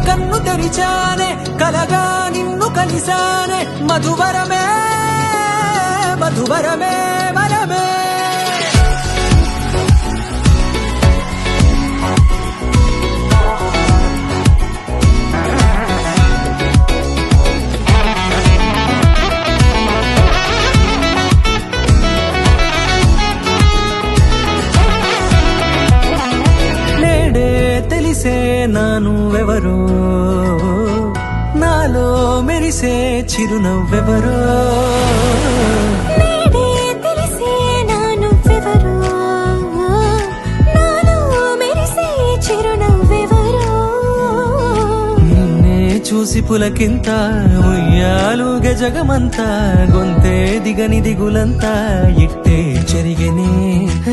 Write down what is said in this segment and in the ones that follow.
కన్ను తెరిచానే కలగా నిన్ను కలిసానే మధువరమే మధువరమే వరమే నేడే తెలిసే నానువెవరో నాలో మెరిసే చిరునవ్వెవరో నేడే తెలిసే నానువెవరో నాలో మెరిసే చిరునవ్వెవరో నిన్నే చూసి పులకింత ఉయ్యాలుగ జగమంతా గొంతే దిగని దిగులంతా ఇట్టే చెరిగనే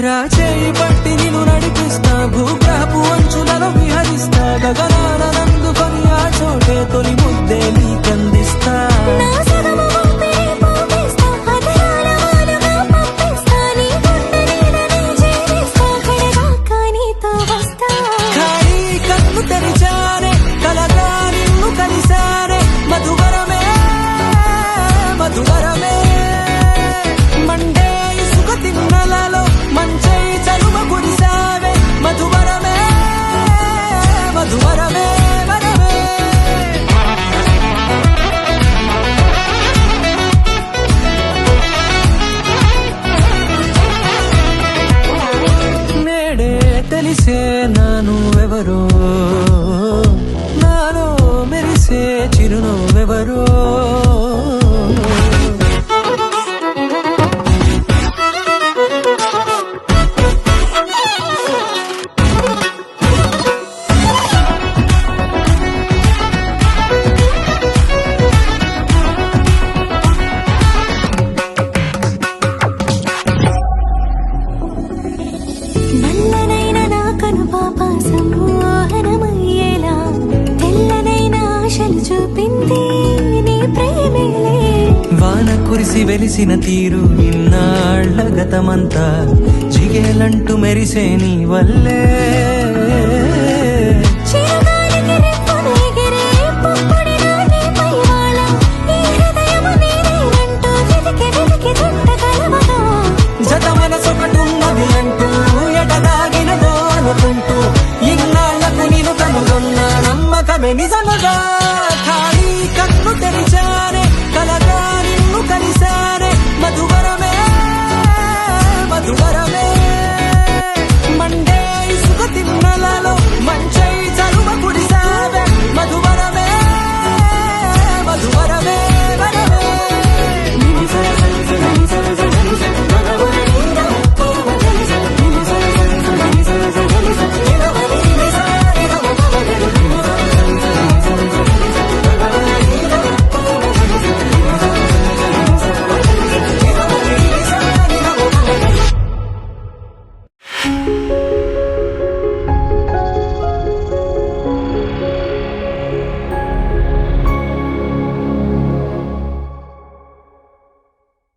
రాచేయి పట్టి నిన్ను నడిపిస్తా భూగ్రహపు అంచులలో విహరిస్తా గగనాన నందుకొని ఆ చోటే తొలి ముద్దే నీకందిస్తా నా సగము ఊపిరి పోగేస్తా హృదయాల వానగా పంపిస్తా నీ గుండె నీడనే చేరేస్తా కడదాకా నీతో వస్తా ఖాళీ కన్ను తెరిచానే కలగా నిన్ను కలిసానే మధువరమే మధువరమే మండే ఇసుక తిన్నలలో మంచై చలువ కురిసావే మధువరమే మధువరమే వరమే నేడే తెలిసే నానువెవరో నాలో మెరిసే చిరునవ్వెవరో నల్లనైన నా కనుపాప సమ్మోహనమయ్యేలా తెల్లనైన ఆశలు చూపింది నీ ప్రేమేలే వాన కురిసి వెలిసిన తీరు ఇన్నాళ్ల గతమంతా జిగేలంటూ మెరిసే నీ వల్లే చిరుగాలికి రెప్పను ఎగిరే పుప్పొడిన నీపై వాళ ఈ హృదయము నీదేనంటూ వెతికి వెతికి జంట కలవగా జత మనసొకటున్నది అంటూ ఎటదాగినదో అనుకుంటూ ఇన్నాళ్లకు నేను కనుగొన్న నమ్మకమే నిజం